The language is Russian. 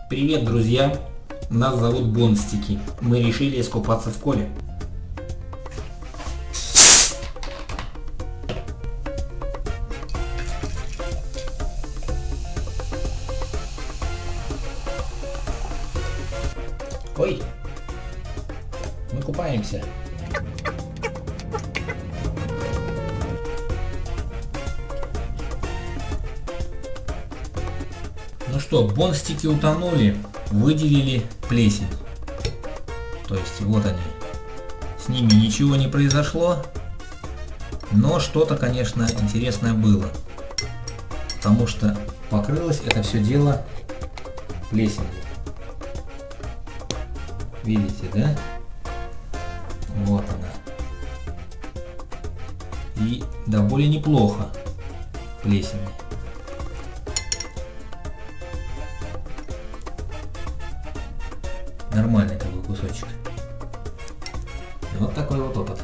Привет, друзья! Нас зовут Бонстики. Мы решили искупаться в коле. Ой, мы купаемся. Ну что, бонстики утонули, выделили плесень. То есть вот они. С ними ничего не произошло, но что-то, конечно, интересное было. Потому что покрылось это все дело плесенью. Видите, да? Вот она. И довольно неплохо плесень. Нормальный такой кусочек. Вот такой вот опыт.